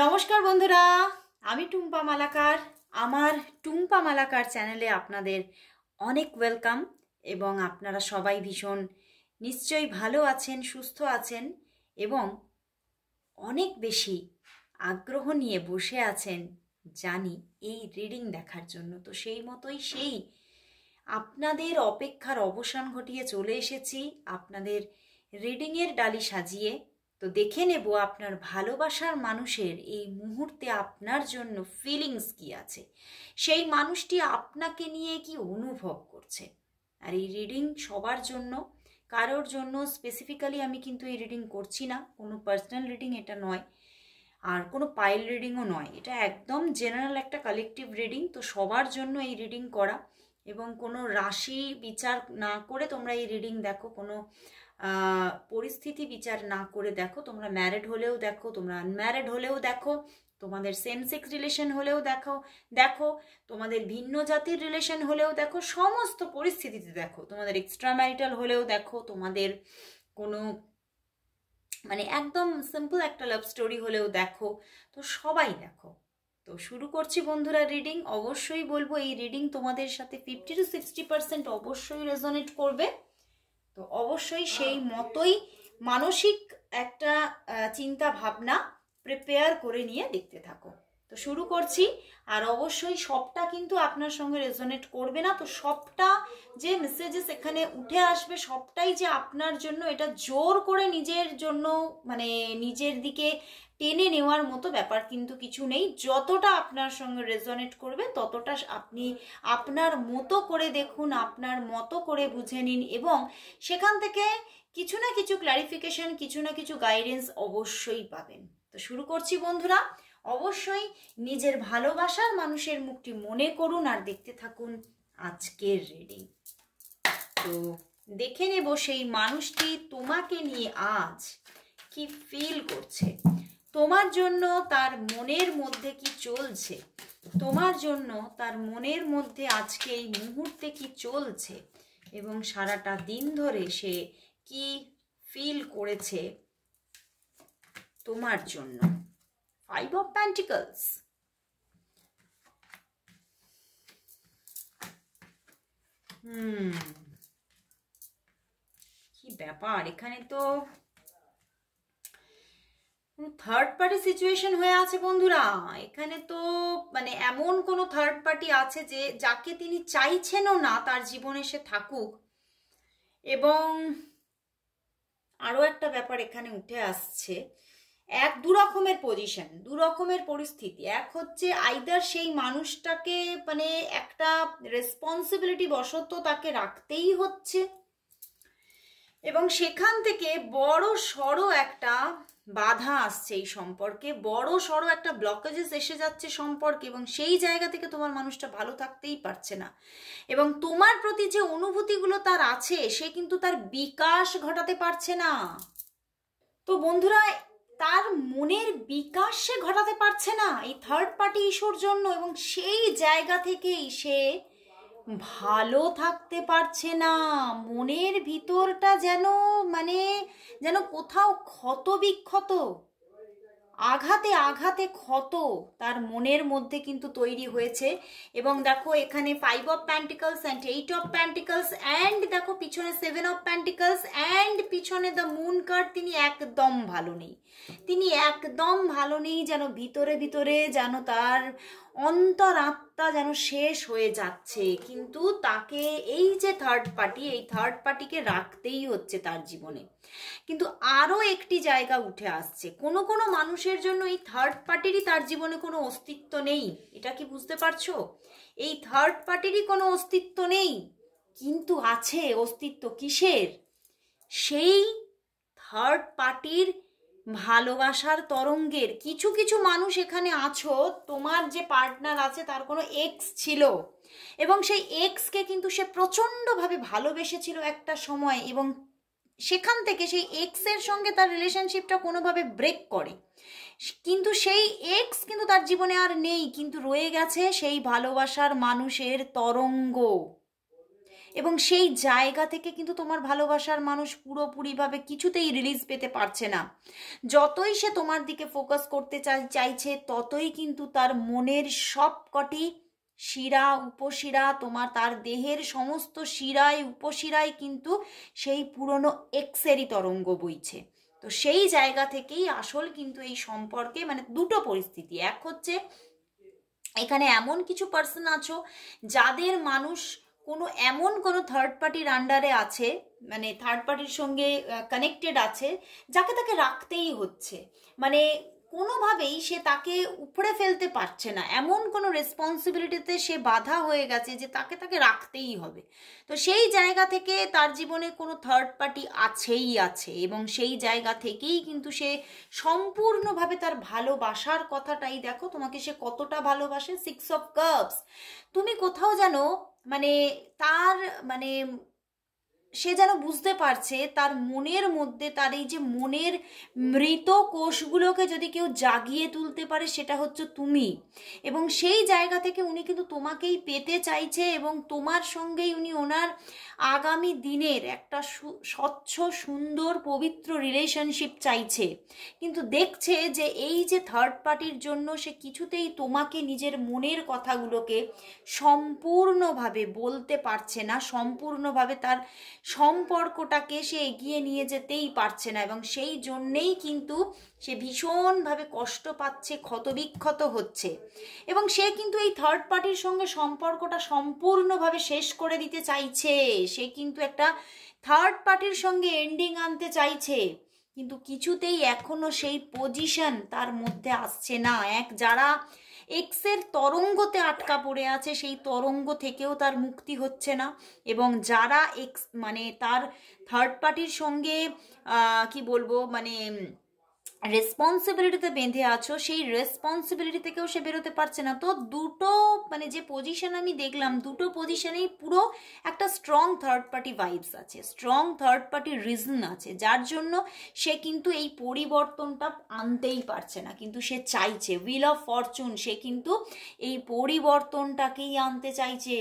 নমস্কার বন্ধুরা, আমি টুম্পা মালাকার। আমার টুম্পা মালাকার চ্যানেলে আপনাদের অনেক ওয়েলকাম। এবং আপনারা সবাই ভীষণ নিশ্চয়ই ভালো আছেন, সুস্থ আছেন এবং অনেক বেশি আগ্রহ নিয়ে বসে আছেন জানি এই রিডিং দেখার জন্য। তো সেই মতোই আপনাদের অপেক্ষার অবসান ঘটিয়ে চলে এসেছি আপনাদের রিডিংয়ের ডালি সাজিয়ে। তো দেখে নেব আপনার ভালোবাসার মানুষের এই মুহূর্তে আপনার জন্য ফিলিংস কি আছে, সেই মানুষটি আপনাকে নিয়ে কি অনুভব করছে। আর এই রিডিং সবার জন্য, কারোর জন্য স্পেসিফিক্যালি আমি কিন্তু এই রিডিং করছি না, কোনো পার্সোনাল রিডিং এটা নয়, আর কোনো পাইল রিডিংও নয়, এটা একদম জেনারেল একটা কালেকটিভ রিডিং। তো সবার জন্য এই রিডিং করা, এবং কোনো রাশি বিচার না করে তোমরা এই রিডিং দেখো, কোনো পরিস্থিতি বিচার না করে দেখো। তোমরা ম্যারিড হলেও দেখো, তোমরা আনম্যারিড হলেও দেখো, তোমাদের সেম সেক্স রিলেশন হলেও দেখো, তোমাদের ভিন্ন জাতির রিলেশন হলেও দেখো, সমস্ত পরিস্থিতিতে দেখো, তোমাদের এক্সট্রা ম্যারিটাল হলেও দেখো, তোমাদের কোনো একদম সিম্পল একটা লাভ স্টোরি হলেও দেখো। তো সবাই দেখো। তো শুরু করছি বন্ধুরা রিডিং। অবশ্যই বলবো এই রিডিং তোমাদের সাথে 50 to 60% অবশ্যই রেজোনেট করবে। তো অবশ্যই সেই মতোই মানসিক একটা চিন্তা ভাবনা প্রিপেয়ার করে নিয়ে দেখতে থাকো। তো শুরু করছি। আর অবশ্যই সবটা কিন্তু আপনার সঙ্গে রেজোনেট করবে না। তো সবটা যে মেসেজেস এখানে উঠে আসবে সবটাই যে আপনার জন্য, এটা জোর করে নিজের জন্য নিজের দিকে টেনে নেওয়ার মতো ব্যাপার কিন্তু কিছু নেই। যতটা আপনার সঙ্গে রেজোনেট করবে ততটা আপনি আপনার মতো করে দেখুন, আপনার মতো করে বুঝে নিন, এবং সেখান থেকে কিছু না কিছু ক্ল্যারিফিকেশন, কিছু না কিছু গাইডেন্স অবশ্যই পাবেন। তো শুরু করছি বন্ধুরা। অবশ্যই নিজের ভালোবাসার মানুষের মুখটি মনে করুন আর দেখতে থাকুন আজকের রিডিং। তো দেখে নেব সেই মানুষটি তোমাকে নিয়ে আজ কি ফিল করছে, তোমার জন্য তার মনের মধ্যে কি চলছে, তোমার জন্য তার মনের মধ্যে আজকে এই মুহূর্তে কি চলছে, এবং সারাটা দিন ধরে সে কি ফিল করেছে তোমার জন্য। 5 of Pentacles, কি ব্যাপার, এখানে তো থার্ড পার্টি সিচুয়েশন হয়ে আছে বন্ধুরা। এখানে তো এমন কোনো থার্ড পার্টি আছে যে যাকে তিনি চাইছেনও না তার জীবনে সে থাকুক। এবং আরো একটা ব্যাপার এখানে উঠে আসছে, দু রকমের পজিশন, দু রকমের পরিস্থিতি। এক হচ্ছে আইদার সেই মানুষটাকে একটা রেসপন্সিবিলিটি বশত তাকে রাখতেই হচ্ছে, এবং সেখান থেকে বড় সড়ো একটা বাধা আসছে এই সম্পর্কে, বড় সড়ো একটা ব্লকেজেস এসে যাচ্ছে সম্পর্কে, এবং সেই জায়গা থেকে তোমার মানুষটা ভালো থাকতেই পারছে না। এবং তোমার প্রতি যে অনুভূতিগুলো তার আছে সে কিন্তু তার বিকাশ ঘটাতে পারছে না। তো বন্ধুরা, তার মনের বিকাশ সে ঘটাতে পারছে না এই থার্ড পার্টি ইস্যুর জন্য, এবং সেই জায়গা থেকেই সে ভালো থাকতে পারছে না। মনের ভিতরটা যেন যেন কোথাও ক্ষত বিক্ষত, আঘাতে আঘাতে ক্ষত তার মনের মধ্যে কিন্তু তৈরি হয়েছে। এবং দেখো এখানে 5 of Pentacles and 8 of Pentacles, and দেখো পিছনে 7 of Pentacles, অ্যান্ড পিছনে দ্য মুন কার্ড। তিনি একদম ভালো নেই, তিনি একদম ভালো নেই, যেন ভিতরে ভিতরে যেন তার অন্তরাত্মা যেন শেষ হয়ে যাচ্ছে। কিন্তু তাকে এই যে থার্ড পার্টি, এই থার্ড পার্টিকে রাখতেই হচ্ছে তার জীবনে। কিন্তু আরো একটি জায়গা উঠে আসছে, কোনো কোনো মানুষের জন্য এই থার্ড পার্টিরই তার জীবনে কোনো অস্তিত্ব নেই। এটা কি বুঝতে পারছো? এই থার্ড পার্টিরই কোনো অস্তিত্ব নেই, কিন্তু আছে অস্তিত্ব কিসের? সেই থার্ড পার্টির ভালোবাসার তরঙ্গের। কিছু কিছু মানুষ এখানে আছো, তোমার যে পার্টনার আছে তার কোনো এক্স ছিল, এবং সেই এক্সকে কিন্তু সে প্রচণ্ডভাবে ভালোবেসেছিল একটা সময়, এবং সেখান থেকে সেই এক্সের সঙ্গে তার রিলেশনশিপটা কোনোভাবে ব্রেক করে। কিন্তু সেই এক্স কিন্তু তার জীবনে আর নেই, কিন্তু রয়ে গেছে সেই ভালোবাসার মানুষের তরঙ্গ। এবং সেই জায়গা থেকে কিন্তু তোমার ভালোবাসার মানুষ পুরোপুরিভাবে কিছুতেই রিলিজ পেতে পারছে না। যতই সে তোমার দিকে ফোকাস করতে চাইছে, ততই কিন্তু তার মনের সবকটি শিরা উপশিরা, তোমার তার দেহের সমস্ত শিরায় উপশিরায় কিন্তু সেই পুরনো এক্সেরই তরঙ্গ বইছে। তো সেই জায়গা থেকেই আসল কিন্তু এই সম্পর্কে মানে দুটো পরিস্থিতি, এক হচ্ছে এখানে এমন কিছু পার্সন আছো যাদের মানুষ এমন কোনো থার্ড পার্টির আন্ডারে আছে, মানে থার্ড পার্টির সঙ্গে কানেক্টেড আছে, যাকে তাকে রাখতেই হচ্ছে, মানে কোনোভাবেই সে তাকে উপড়ে ফেলতে পারছে না, এমন কোনো রেসপন্সিবিলিটিতে সে বাধা হয়ে গেছে যে তাকে রাখতেই হবে। তো সেই জায়গা থেকে তার জীবনে কোনো থার্ড পার্টি আছেই আছে, এবং সেই জায়গা থেকেই কিন্তু সে সম্পূর্ণভাবে তার ভালোবাসার কথাটাই দেখো, তোমাকে সে কতটা ভালোবাসে। 6 of Cups, তুমি কোথাও যেন মানে তার মানে সে যেন বুঝতে পারছে তার মনের মধ্যে, তার এই যে মনের মৃত কোষগুলোকে যদি কেউ জাগিয়ে তুলতে পারে সেটা হচ্ছে তুমি। এবং সেই জায়গা থেকে উনি কিন্তু তোমাকেই পেতে চাইছে, এবং তোমার সঙ্গেই উনি ওনার আগামী দিনের একটা স্বচ্ছ সুন্দর পবিত্র রিলেশনশিপ চাইছে। কিন্তু দেখছে যে এই যে থার্ড পার্টির জন্য সে কিছুতেই তোমাকে নিজের মনের কথাগুলোকে সম্পূর্ণভাবে বলতে পারছে না, সম্পূর্ণভাবে তার সম্পর্কটাকে সে এগিয়ে নিয়ে যেতেই পারছে না, এবং সেই জন্যেই কিন্তু সে ভীষণভাবে কষ্ট পাচ্ছে, ক্ষতবিক্ষত হচ্ছে। এবং সে কিন্তু এই থার্ড পার্টির সঙ্গে সম্পর্কটা সম্পূর্ণভাবে শেষ করে দিতে চাইছে, সে কিন্তু একটা থার্ড পার্টির সঙ্গে এন্ডিং আনতে চাইছে, কিন্তু কিছুতেই এখনো সেই পজিশন তার মধ্যে আসছে না। যারা এক্সের তরঙ্গতে আটকা পড়ে আছে, সেই তরঙ্গ থেকেও তার মুক্তি হচ্ছে না, এবং যারা এক্স মানে তার থার্ড পার্টির সঙ্গে কি বলবো মানে রেসপন্সিবিলিটিতে বেঁধে আছো, সেই রেসপন্সিবিলিটি থেকেও সে বেরোতে পারছে না। তো দুটো মানে যে পজিশন আমি দেখলাম, দুটো পজিশনেই পুরো একটা স্ট্রং থার্ড পার্টি ভাইবস আছে, স্ট্রং থার্ড পার্টি রিজন আছে, যার জন্য সে কিন্তু এই পরিবর্তনটা আনতেই পারছে না, কিন্তু সে চাইছে। হুইল অফ ফরচুন, সে কিন্তু এই পরিবর্তনটাকেই আনতে চাইছে,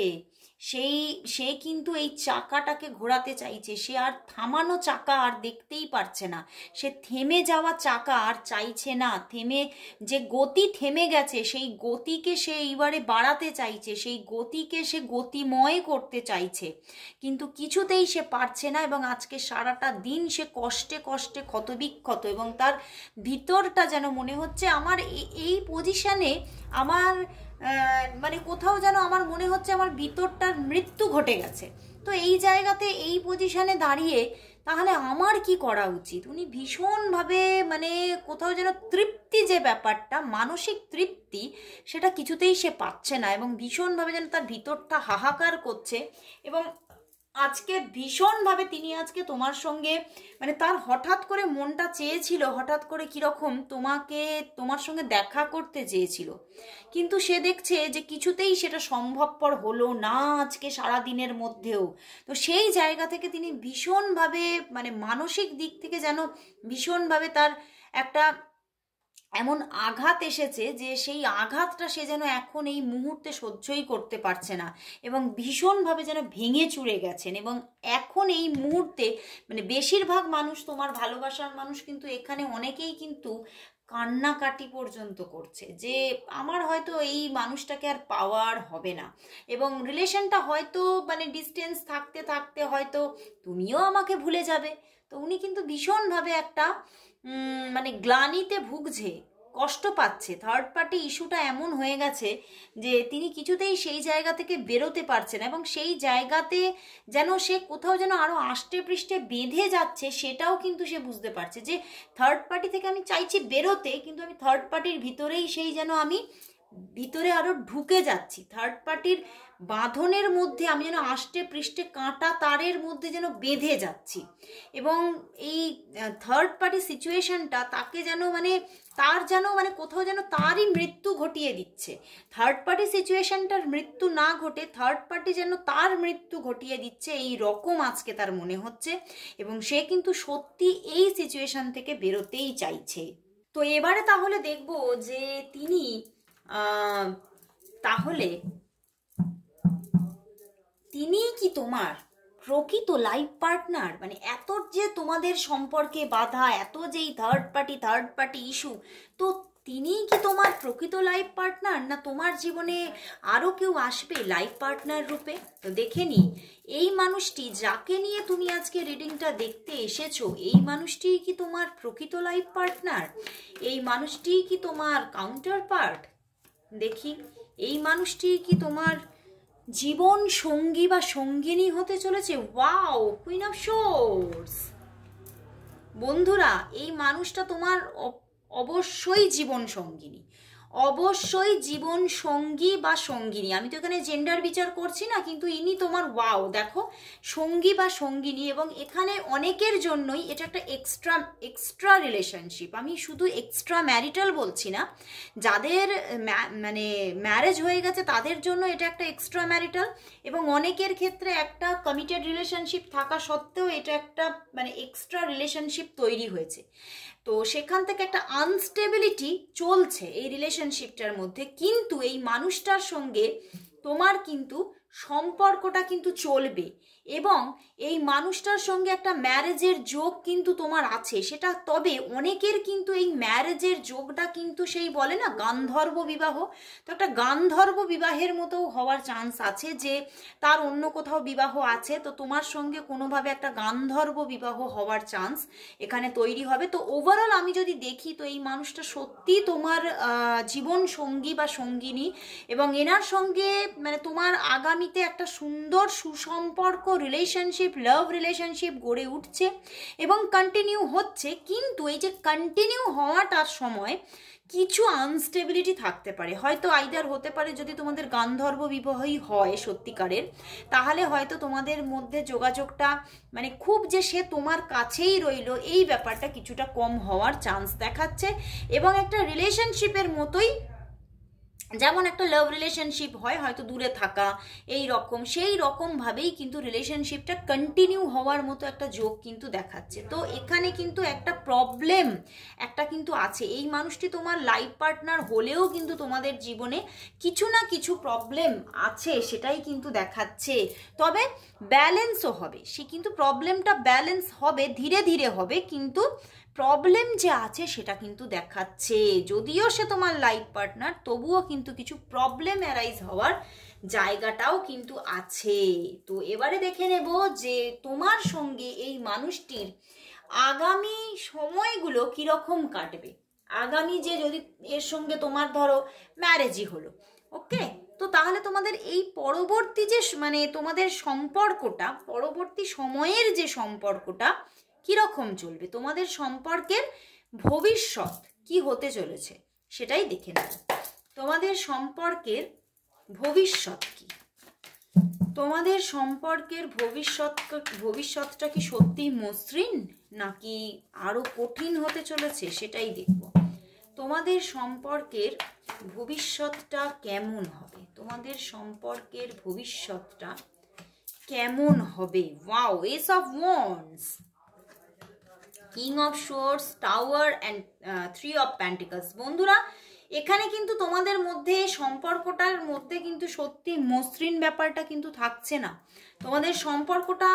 সে কিন্তু এই চাকাটাকে ঘোরাতে চাইছে, সে আর থামানো চাকা আর দেখতেই পারছে না, সে থেমে যাওয়া চাকা আর চাইছে না, যে গতি থেমে গেছে সেই গতিকে সে এইবারে বাড়াতে চাইছে, সেই গতিকে সে গতিময় করতে চাইছে, কিন্তু কিছুতেই সে পারছে না। এবং আজকে সারাটা দিন সে কষ্টে কষ্টে ক্ষতবিক্ষত, এবং তার ভিতরটা যেন মনে হচ্ছে আমার এই পজিশনে আমার মানে কোথাও যেন আমার মনে হচ্ছে আমার ভিতরটার মৃত্যু ঘটে গেছে। তো এই জায়গাতে এই পজিশনে দাঁড়িয়ে তাহলে আমার কি করা উচিত? উনি ভীষণভাবে মানে কোথাও যেন তৃপ্তি, যে ব্যাপারটা মানসিক তৃপ্তি, সেটা কিছুতেই সে পাচ্ছে না, এবং ভীষণভাবে যেন তার ভিতরটা হাহাকার করছে। এবং আজকে ভীষণভাবে তিনি আজকে তোমার সঙ্গে মানে তার হঠাৎ করে মনটা চেয়েছিল, হঠাৎ করে কিরকম তোমার সঙ্গে দেখা করতে চেয়েছিল, কিন্তু সে দেখছে যে কিছুতেই সেটা সম্ভবপর হলো না আজকে সারা দিনের মধ্যেও। তো সেই জায়গা থেকে তিনি ভীষণভাবে মানে মানসিক দিক থেকে যেন ভীষণভাবে তার একটা এমন আঘাত এসেছে যে সেই আঘাতটা সে যেন এখন এই মুহূর্তে সহ্যই করতে পারছে না, এবং ভীষণভাবে যেন ভেঙে চুরে গেছেন। এবং এখন এই মুহূর্তে মানে বেশিরভাগ মানুষ, তোমার ভালোবাসার মানুষ কিন্তু এখানে অনেকেই কিন্তু কান্নাকাটি পর্যন্ত করছে যে আমার হয়তো এই মানুষটাকে আর পাওয়ার হবে না, এবং রিলেশনটা হয়তো মানে ডিস্টেন্স থাকতে থাকতে হয়তো তুমিও আমাকে ভুলে যাবে। তো উনি কিন্তু ভীষণভাবে একটা মানে গ্লানিতে ভুগছে, কষ্ট পাচ্ছে। থার্ড পার্টি ইস্যুটা এমন হয়ে গেছে যে তিনি কিছুতেই সেই জায়গা থেকে বেরোতে পারছে না, এবং সেই জায়গাতে যেন সে কোথাও যেন আরো আষ্টে পৃষ্ঠে বেঁধে যাচ্ছে, সেটাও কিন্তু সে বুঝতে পারছে যে থার্ড পার্টি থেকে আমি চাইছি বেরোতে, কিন্তু আমি থার্ড পার্টির ভিতরেই সেই যেন আমি ভিতরে আরো ঢুকে যাচ্ছি, থার্ড পার্টির বাঁধনের মধ্যে আমি যেন আষ্টে পৃষ্ঠে কাঁটা তারের মধ্যে যেন বেঁধে যাচ্ছি। এবং এই থার্ড পার্টি সিচুয়েশনটা তাকে যেন মানে তার যেন মানে কোথাও যেন তারই মৃত্যু ঘটিয়ে দিচ্ছে। থার্ড পার্টি সিচুয়েশনটার মৃত্যু না ঘটে থার্ড পার্টি যেন তার মৃত্যু ঘটিয়ে দিচ্ছে, এই রকম আজকে তার মনে হচ্ছে, এবং সে কিন্তু সত্যি এই সিচুয়েশন থেকে বেরোতেই চাইছে। তো এবারে তাহলে দেখবো যে তিনি তাহলে তিনিই কি তোমার প্রকৃত লাইফ পার্টনার? মানে এত যে তোমাদের সম্পর্কে বাধা, এত যে এই থার্ড পার্টি ইস্যু, তো তিনিই কি তোমার প্রকৃত লাইফ পার্টনার, না তোমার জীবনে আরও কেউ আসবে লাইফ পার্টনার রূপে? তো দেখে নি এই মানুষটি যাকে নিয়ে তুমি আজকে রিডিংটা দেখতে এসেছো, এই মানুষটিই কি তোমার প্রকৃত লাইফ পার্টনার? এই মানুষটিই কি তোমার কাউন্টার পার্ট? দেখি এই মানুষটিই কি তোমার জীবন সঙ্গী বা সঙ্গিনী হতে চলেছে? Wow, queen of swords. বন্ধুরা, এই মানুষটা তোমার অবশ্যই জীবন সঙ্গিনী, অবশ্যই জীবন সঙ্গী বা সঙ্গিনী। আমি তো এখানে জেন্ডার বিচার করছি না, কিন্তু ইনি তোমার, ওয়াও দেখো, সঙ্গী বা সঙ্গিনী। এবং এখানে অনেকের জন্যই এটা একটা এক্সট্রা রিলেশনশিপ। আমি শুধু এক্সট্রা ম্যারিটাল বলছি না, যাদের মানে ম্যারেজ হয়ে গেছে তাদের জন্য এটা একটা এক্সট্রা ম্যারিটাল, এবং অনেকের ক্ষেত্রে একটা কমিটেড রিলেশনশিপ থাকা সত্ত্বেও এটা একটা মানে এক্সট্রা রিলেশনশিপ তৈরি হয়েছে। তো সেখান থেকে একটা আনস্টেবিলিটি চলছে এই রিলেশনশিপটার মধ্যে, কিন্তু এই মানুষটার সঙ্গে তোমার কিন্তু সম্পর্কটা কিন্তু চলবে, এবং এই মানুষটার সঙ্গে একটা ম্যারেজের যোগ কিন্তু তোমার আছে। সেটা তবে অনেকের কিন্তু এই ম্যারেজের যোগটা কিন্তু সেই বলে না গান্ধর্ব বিবাহ, তো একটা গান্ধর্ব বিবাহের মতো হওয়ার চান্স আছে, যে তার অন্য কোথাও বিবাহ আছে, তো তোমার সঙ্গে কোনোভাবে একটা গান্ধর্ব বিবাহ হওয়ার চান্স এখানে তৈরি হবে। তো ওভারঅল আমি যদি দেখি, তো এই মানুষটা সত্যি তোমার জীবন সঙ্গী বা সঙ্গিনী, এবং এনার সঙ্গে মানে তোমার আগামীতে একটা সুন্দর সুসম্পর্ক রিলেশনশিপ, লাভ রিলেশনশিপ গড়ে উঠছে এবং কন্টিনিউ হচ্ছে। কিন্তু এই যে কন্টিনিউ হওয়াটার সময় কিছু আনস্টেবিলিটি থাকতে পারে। হয়তো আইদার হতে পারে, যদি তোমাদের গান্ধর্ব বিবাহই হয় সত্যিকারের, তাহলে হয়তো তোমাদের মধ্যে যোগাযোগটা মানে খুব যে সে তোমার কাছেই রইল, এই ব্যাপারটা কিছুটা কম হওয়ার চান্স দেখাচ্ছে। এবং একটা রিলেশনশিপের মতোই, যেমন একটা লাভ রিলেশনশিপ হয় হয়তো দূরে থাকা এই রকম, সেই রকমভাবেই কিন্তু রিলেশনশিপটা কন্টিনিউ হওয়ার মতো একটা যোগ কিন্তু দেখাচ্ছে। তো এখানে কিন্তু একটা প্রবলেম একটা কিন্তু আছে। এই মানুষটি তোমার লাইফ পার্টনার হলেও কিন্তু তোমাদের জীবনে কিছু না কিছু প্রবলেম আছে, সেটাই কিন্তু দেখাচ্ছে। তবে ব্যালেন্সও হবে, সে কিন্তু প্রবলেমটা ব্যালেন্স হবে, ধীরে ধীরে হবে, কিন্তু প্রবলেম যে আছে সেটা কিন্তু দেখাচ্ছে। যদিও সে তোমার লাইফ পার্টনার, তবুও কিন্তু কিছু প্রবলেম অ্যারাইজ হওয়ার জায়গাটাও কিন্তু আছে। তো এবারে দেখে নেব যে তোমার সঙ্গে এই মানুষটির আগামী সময়গুলো কিরকম কাটবে। আগামী যে যদি এর সঙ্গে তোমার ধরো ম্যারেজই হলো, ওকে, তো তাহলে তোমাদের এই পরবর্তী যে মানে তোমাদের সম্পর্কটা, পরবর্তী সময়ের যে সম্পর্কটা কিরকম চলবে, তোমাদের সম্পর্কের ভবিষ্যৎ কি হতে চলেছে সেটাই দেখে নেব। তোমাদের সম্পর্কের ভবিষ্যৎ কি, তোমাদের সম্পর্কের ভবিষ্যৎটা কি সত্যি মসৃণ নাকি আরো কঠিন হতে চলেছে সেটাই দেখব। তোমাদের সম্পর্কের ভবিষ্যৎটা কেমন হবে, তোমাদের সম্পর্কের ভবিষ্যৎটা কেমন হবে। Wow, S of wands, king of swords, tower and 3 of pentacles. বন্ধুরা, এখানে কিন্তু তোমাদের মধ্যে সম্পর্কটার মধ্যে কিন্তু সত্যি মসৃণ ব্যাপারটা কিন্তু থাকছে না। তোমাদের সম্পর্কটা,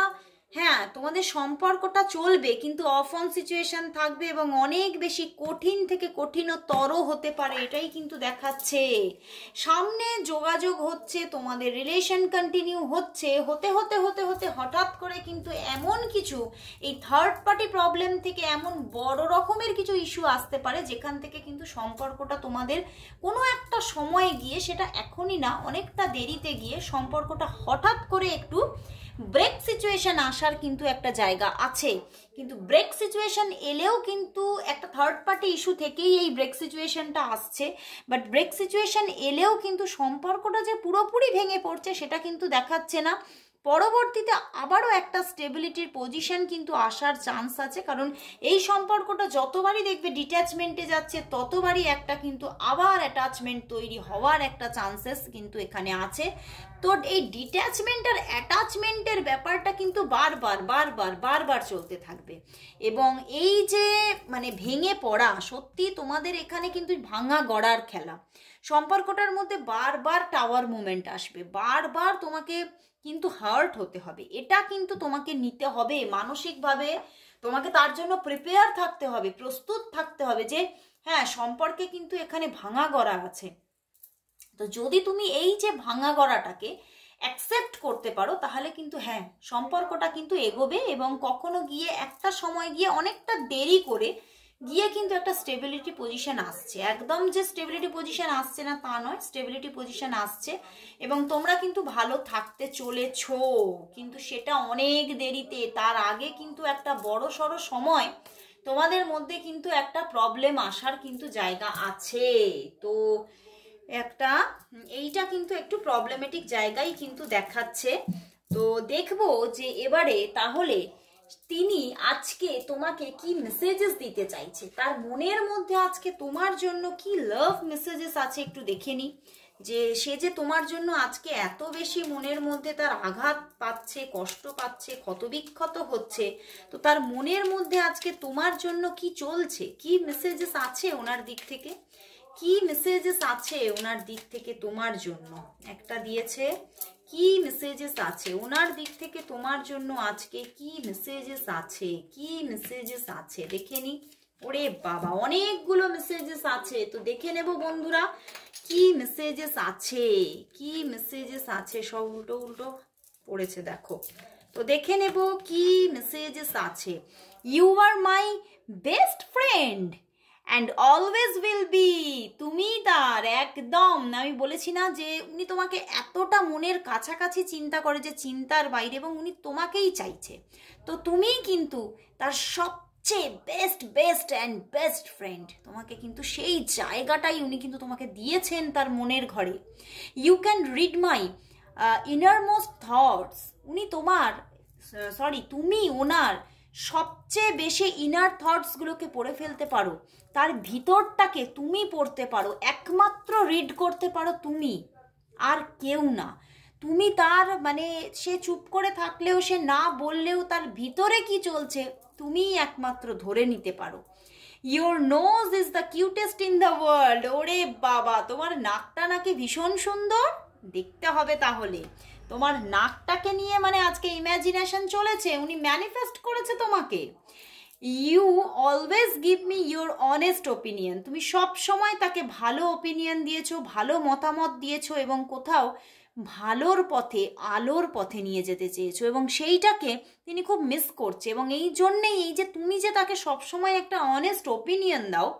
হ্যাঁ তোমাদের সম্পর্কটা চলবে, কিন্তু অফ অন সিচুয়েশন থাকবে এবং অনেক বেশি কঠিন থেকে কঠিনতর হতে পারে, এটাই কিন্তু দেখাচ্ছে। সামনে যোগাযোগ হচ্ছে, তোমাদের রিলেশন কন্টিনিউ হচ্ছে, হতে হতে হতে হতে হঠাৎ করে কিন্তু এমন কিছু এই থার্ড পার্টি প্রবলেম থেকে এমন বড় রকমের কিছু ইস্যু আসতে পারে, যেখান থেকে কিন্তু সম্পর্কটা তোমাদের কোনো একটা সময়ে গিয়ে, সেটা এখনই না অনেকটা দেরিতে গিয়ে সম্পর্কটা হঠাৎ করে একটু ব্রেক সিচুয়েশন আসার কিন্তু একটা জায়গা আছে। কিন্তু ব্রেক সিচুয়েশন এলেও কিন্তু একটা থার্ড পার্টি ইস্যু থেকেই এই ব্রেক সিচুয়েশনটা আসছে, বাট ব্রেক সিচুয়েশন এলেও কিন্তু সম্পর্কটা যে পুরোপুরি ভেঙে পড়ছে সেটা কিন্তু দেখাচ্ছে না। পরবর্তীতে আবারও একটা স্টেবিলিটির পজিশন কিন্তু আসার চান্স আছে, কারণ এই সম্পর্কটা যতবারই দেখবে ডিট্যাচমেন্টে যাচ্ছে, ততবারই একটা কিন্তু আবার অ্যাটাচমেন্ট তৈরি হওয়ার একটা চান্সেস কিন্তু এখানে আছে। তো এই ডিট্যাচমেন্ট আর অ্যাটাচমেন্টের ব্যাপারটা কিন্তু বারবার চলতে থাকবে। এবং এই যে মানে ভেঙে পড়া, সত্যি তোমাদের এখানে কিন্তু ভাঙা গড়ার খেলা। সম্পর্কটার মধ্যে বারবার টাওয়ার মুভমেন্ট আসবে, বারবার তোমাকে কিন্তু হার্ট হতে হবে, এটা কিন্তু তোমাকে নিতে হবে মানসিকভাবে। তোমাকে তার জন্য প্রিপেয়ার থাকতে হবে, প্রস্তুত থাকতে হবে যে হ্যাঁ সম্পর্কে কিন্তু এখানে ভাঙা গড়া আছে। তো যদি তুমি এই যে ভাঙা গড়াটাকে অ্যাকসেপ্ট করতে পারো তাহলে কিন্তু হ্যাঁ সম্পর্কটা কিন্তু এগোবে, এবং কখনো গিয়ে একটা সময় গিয়ে অনেকটা দেরি করে গিয়ে কিন্তু একটা স্টেবিলিটি পজিশন আসছে। একদম যে স্টেবিলিটি পজিশন আসছে না তা নয়, স্টেবিলিটি পজিশন আসছে এবং তোমরা কিন্তু ভালো থাকতে চলেছো, কিন্তু সেটা অনেক দেরিতে। তার আগে কিন্তু একটা বড় সড়ো সময় তোমাদের মধ্যে কিন্তু একটা প্রবলেম আসার কিন্তু জায়গা আছে। তো একটা এইটা কিন্তু একটু প্রবলেমেটিক জায়গায় কিন্তু দেখাচ্ছে। তো দেখবো যে এবারে তাহলে তিনি আজকে তোমাকে কি মেসেজেস দিতে চাইছে, তার মনের মধ্যে আজকে তোমার জন্য কি লাভ মেসেজেস আছে একটু দেখে নি। যে সে যে তোমার জন্য আজকে এত বেশি মনের মধ্যে তার আঘাত পাচ্ছে, কষ্ট পাচ্ছে, ক্ষতবিক্ষত হচ্ছে, তো তার মনের মধ্যে আজকে তোমার জন্য কি চলছে, কি মেসেজেস আছে ওনার দিক থেকে, কি মেসেজেস আছে ওনার দিক থেকে তোমার জন্য। একটা দিয়েছে, কি মেসেজেস আছে ওনার দিক থেকে তোমার জন্য আজকে, কি মেসেজেস আছে, কি মেসেজেস আছে দেখে নি। ওরে বাবা অনেকগুলো মেসেজেস আছে, তো দেখে নেব বন্ধুরা কি মেসেজেস আছে, কি মেসেজেস আছে। সব উল্টো উল্টো পড়েছে দেখো, তো দেখে নেব কি মেসেজেস আছে। You are my best friend and always will be. তুমি তার একদম, আমি বলেছি না যে উনি তোমাকে এতটা মনের কাছাকাছি চিন্তা করে যে চিন্তার বাইরে, এবং উনি তোমাকেই চাইছে। তো তুমি কিন্তু তার সবচেয়ে best best and best friend, তোমাকে কিন্তু সেই জায়গাটাই উনি কিন্তু তোমাকে দিয়েছেন তার মনের ঘরে। You can read my innermost thoughts. উনি তোমার তুমি ওনার সবচেয়ে বেশি ইনার থটসগুলোকে পড়ে ফেলতে পারো, তার ভিতরটাকে তুমি পড়তে পারো, একমাত্র রিড করতে পারো তুমি, আর কেউ না। তুমি তার মানে সে চুপ করে থাকলেও, সে না বললেও তার ভিতরে কি চলছে তুমিই একমাত্র ধরে নিতে পারো। Your nose is the cutest in the world. ওরে বাবা তোমার নাকটা নাকি ভীষণ সুন্দর, দেখতে হবে তাহলে তোমার নাকটাকে নিয়ে, মানে আজকে ইমাজিনেশন চলেছে, উনি ম্যানিফেস্ট করেছে তোমাকে। You always give me your honest opinion. তুমি সব সময় তাকে ভালো ওপিনিয়ন দিয়েছো, ভালো মতামত দিয়েছো, এবং কোথাও ভালোর পথে, আলোর পথে নিয়ে যেতে চেয়েছো, এবং সেইটাকে তিনি খুব মিস করছে। এবং এই জন্যেই এই যে তুমি যে তাকে সবসময় একটা অনেস্ট ওপিনিয়ন দাও,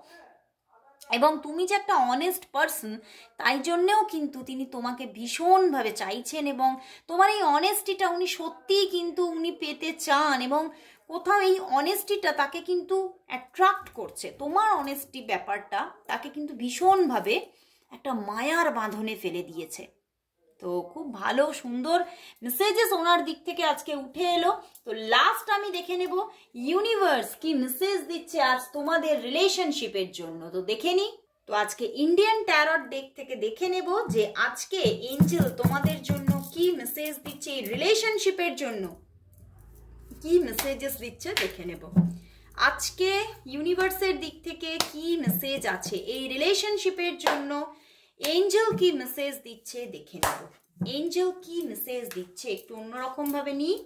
এবং তুমি যে একটা অনেস্ট পারসন, তাই জন্যেও কিন্তু তিনি তোমাকে ভীষণভাবে চাইছেন, এবং তোমার এই অনেস্টিটা উনি সত্যিই কিন্তু উনি পেতে চান, এবং কোথাও এই অনেস্টিটা তাকে কিন্তু অ্যাট্রাক্ট করছে। তোমার অনেস্টি ব্যাপারটা তাকে কিন্তু ভীষণভাবে একটা মায়ার বাঁধনে ফেলে দিয়েছে। তো খুব ভালো সুন্দর মেসেজেস ওনার দিক থেকে আজকে উঠে এলো। তো লাস্ট আমি দেখে নেব ইউনিভার্স কি মেসেজ দিচ্ছে আজ তোমাদের রিলেশনশিপের জন্য। তো দেখে নি। তো আজকে ইন্ডিয়ান ট্যারট ডেক থেকে দেখে নেব যে আজকে এঞ্জেল তোমাদের জন্য কি মেসেজ দিচ্ছে, এই রিলেশনশিপের জন্য কি মেসেজেস দিচ্ছে দেখে নেব। আজকে ইউনিভার্সের দিক থেকে কি মেসেজ আছে এই রিলেশনশিপের জন্য, এঞ্জেল কি মেসেজ দিচ্ছে দেখে নেব। এঞ্জেল কি মেসেজ দিচ্ছে একটু অন্যরকম ভাবে নিই,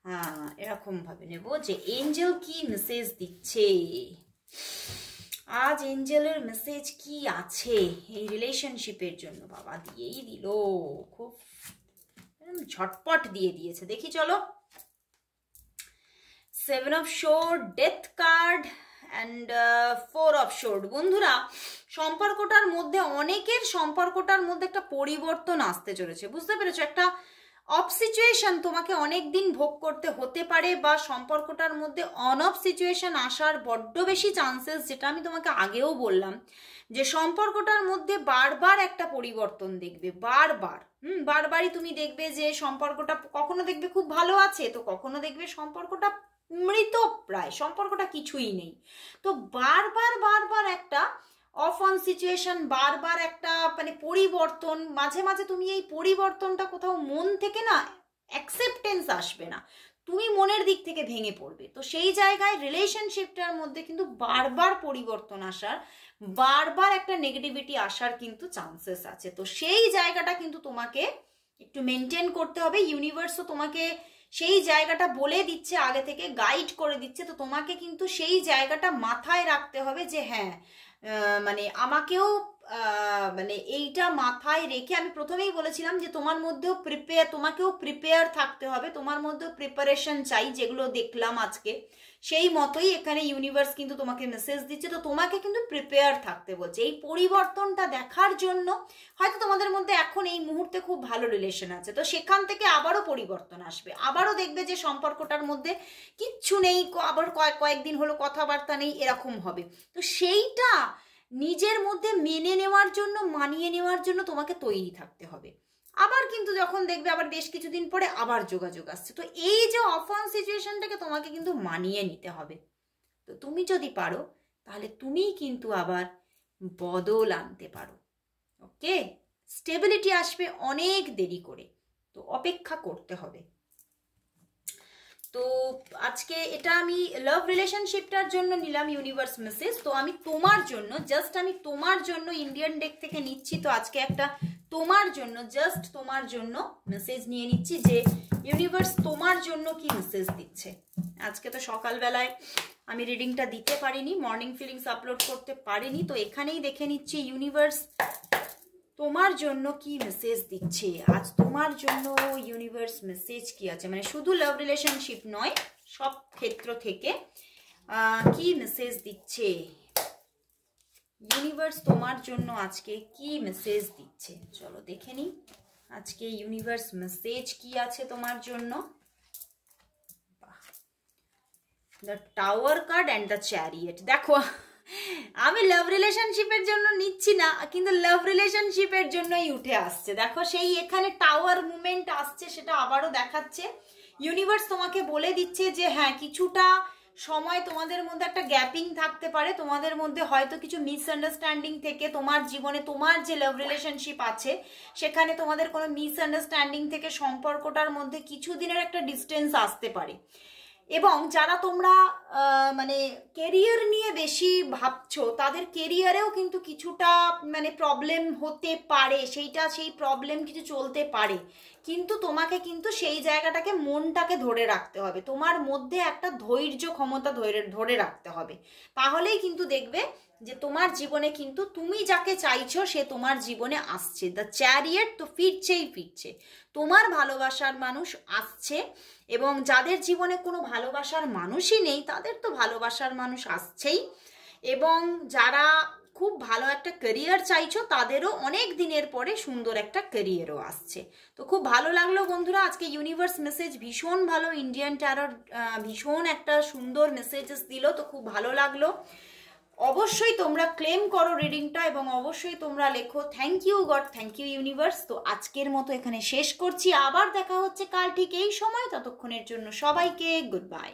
হ্যাঁ এরকম ভাবে নেব যে এঞ্জেল কি মেসেজ দিচ্ছে আজ, এঞ্জেলের মেসেজ কি আছে এই রিলেশনশিপের জন্য। বাবা দিয়েই দিল, খুব ঝটপট দিয়ে দিয়েছে। দেখি চলো, 7 of Swords, death card and 4 of Swords। বন্ধুরা সম্পর্কটার মধ্যে, অনেকের সম্পর্কটার মধ্যে একটা পরিবর্তন আসতে চলেছে, বুঝতে পেরেছো? একটা অফ সিচুয়েশন তোমাকে অনেক দিন ভোগ করতে হতে পারে, বা সম্পর্কটার মধ্যে অন অফ সিচুয়েশন আসার বড্ড বেশি চান্সেস, যেটা আমি তোমাকে আগেও বললাম যে সম্পর্কটার মধ্যে বারবার একটা পরিবর্তন দেখবে, বারবারই তুমি দেখবে যে সম্পর্কটা কখনো দেখবে খুব ভালো আছে, তো কখনো দেখবে সম্পর্কটা মৃত প্রায়, সম্পর্কটা কিছুই নেই। তো বারবার একটা অফ অন সিচুয়েশন, বারবার একটা মানে পরিবর্তন, মাঝে মাঝে তুমি এই পরিবর্তনটা কোথাও মন থেকে না অ্যাকসেপ্টেন্স আসবে না, তুমি মনের দিক থেকে ভেঙে পড়বে। তো সেই জায়গায় রিলেশনশিপটার মধ্যে কিন্তু বারবার পরিবর্তন আসার, বারবার একটা নেগেটিভিটি আসার কিন্তু চান্সেস আছে। তো সেই জায়গাটা কিন্তু তোমাকে একটু মেনটেন করতে হবে। ইউনিভার্সও তোমাকে সেই জায়গাটা বলে দিচ্ছে, আগে থেকে গাইড করে দিচ্ছে, তো তোমাকে কিন্তু সেই জায়গাটা মাথায় রাখতে হবে যে হ্যাঁ মানে আমাকেও মানে এইটা মাথায় রেখে, আমি প্রথমেই বলেছিলাম যে তোমার মধ্যেও তোমাকেও প্রিপেয়ার থাকতে হবে, তোমার মধ্যেও প্রিপারেশন চাই, যেগুলো দেখলাম আজকে সেই মতোই এখানে ইউনিভার্স কিন্তু তোমাকে মেসেজ দিচ্ছে। তো তোমাকে কিন্তু প্রিপেয়ার থাকতে বলছে এই পরিবর্তনটা দেখার জন্য। হয়তো তোমাদের মধ্যে এখন এই মুহূর্তে খুব ভালো রিলেশন আছে, তো সেখান থেকে আবারও পরিবর্তন আসবে, আবারও দেখবে যে সম্পর্কটার মধ্যে কিচ্ছু নেই, আবার কয়েকদিন হলো কথাবার্তা নেই, এরকম হবে। তো সেইটা নিজের মধ্যে মেনে নেওয়ার জন্য, মানিয়ে নেওয়ার জন্য তোমাকে তৈরি থাকতে হবে। আবার কিন্তু যখন দেখবে আবার বেশ কিছুদিন পরে আবার যোগাযোগ আসছে, তো এই যে অফ অন সিচুয়েশনটাকে তোমাকে কিন্তু মানিয়ে নিতে হবে। তো তুমি যদি পারো তাহলে তুমিই কিন্তু আবার বদল আনতে পারো। ওকে, স্টেবিলিটি আসবে অনেক দেরি করে, তো অপেক্ষা করতে হবে। তো আজকে এটা আমি লাভ রিলেশনশিপটার জন্য নিলাম ইউনিভার্স মেসেজ। তো আমি তোমার জন্য আমি তোমার জন্য ইন্ডিয়ান ডেক থেকে নিচ্ছি। তো আজকে একটা তোমার জন্য, জাস্ট তোমার জন্য মেসেজ নিয়ে নিচ্ছি যে ইউনিভার্স তোমার জন্য কি মেসেজ দিচ্ছে। আজকে তো সকালবেলায় আমি রিডিংটা দিতে পারিনি, মর্নিং ফিলিংস আপলোড করতে পারিনি, তো এখানেই দেখে নিচ্ছি ইউনিভার্স তোমার জন্য কি মেসেজ দিচ্ছে আজ। তোমার জন্য ইউনিভার্স মেসেজ কি আছে, মানে শুধু লাভ রিলেশনশিপ নয়, সব ক্ষেত্র থেকে কি মেসেজ দিচ্ছে ইউনিভার্স তোমার জন্য আজকে কি মেসেজ দিচ্ছে। চলো দেখে নিই আজকে ইউনিভার্স মেসেজ কি আছে তোমার জন্য। The tower card and the chariot. দেখো আমি লাভ রিলেশনশিপের জন্য নিচ্ছি না, কিন্তু লাভ রিলেশনশিপের জন্যই উঠে আসছে। দেখো সেই এখানে টাওয়ার মুভমেন্ট আসছে, সেটা আবারও দেখাচ্ছে। ইউনিভার্স তোমাকে বলে দিচ্ছে যে হ্যাঁ কিছুটা সময় তোমাদের মধ্যে একটা গ্যাপিং থাকতে পারে, তোমাদের মধ্যে হয়তো কিছু মিসআন্ডারস্ট্যান্ডিং থেকে তোমার জীবনে, তোমার যে লাভ রিলেশনশিপ আছে সেখানে তোমাদের কোনো মিসআন্ডারস্ট্যান্ডিং থেকে সম্পর্কটার মধ্যে কিছুদিনের একটা ডিস্টেন্স আসতে পারে। এবং যারা তোমরা মানে কেরিয়ার নিয়ে বেশি ভাবছো, তাদের কেরিয়ারেও কিন্তু কিছুটা মানে প্রবলেম হতে পারে, সেই প্রবলেম কিছু চলতে পারে, কিন্তু তোমাকে কিন্তু সেই জায়গাটাকে, মনটাকে ধরে রাখতে হবে, তোমার মধ্যে একটা ধৈর্য ক্ষমতা ধরে রাখতে হবে, তাহলেই কিন্তু দেখবে যে তোমার জীবনে কিন্তু তুমি যাকে চাইছো সে তোমার জীবনে আসছে। দ্য চ্যারিয়েট তো ফিরছে, তোমার ভালোবাসার মানুষ আসছে। এবং যাদের জীবনে কোনো ভালোবাসার মানুষই নেই তাদের তো ভালোবাসার মানুষ আসছেই। এবং যারা খুব ভালো একটা ক্যারিয়ার চাইছো তাদেরও অনেক দিনের পরে সুন্দর একটা ক্যারিয়ারও আসছে। তো খুব ভালো লাগলো বন্ধুরা, আজকে ইউনিভার্স মেসেজ ভীষণ ভালো, ইন্ডিয়ান ট্যারট ভীষণ একটা সুন্দর মেসেজেস দিল, তো খুব ভালো লাগলো। অবশ্যই তোমরা ক্লেম করো রিডিংটা এবং অবশ্যই তোমরা লেখো thank you God, thank you universe. তো আজকের মতো এখানে শেষ করছি, আবার দেখা হচ্ছে কাল ঠিক এই সময়, ততক্ষণের জন্য সবাইকে গুড বাই।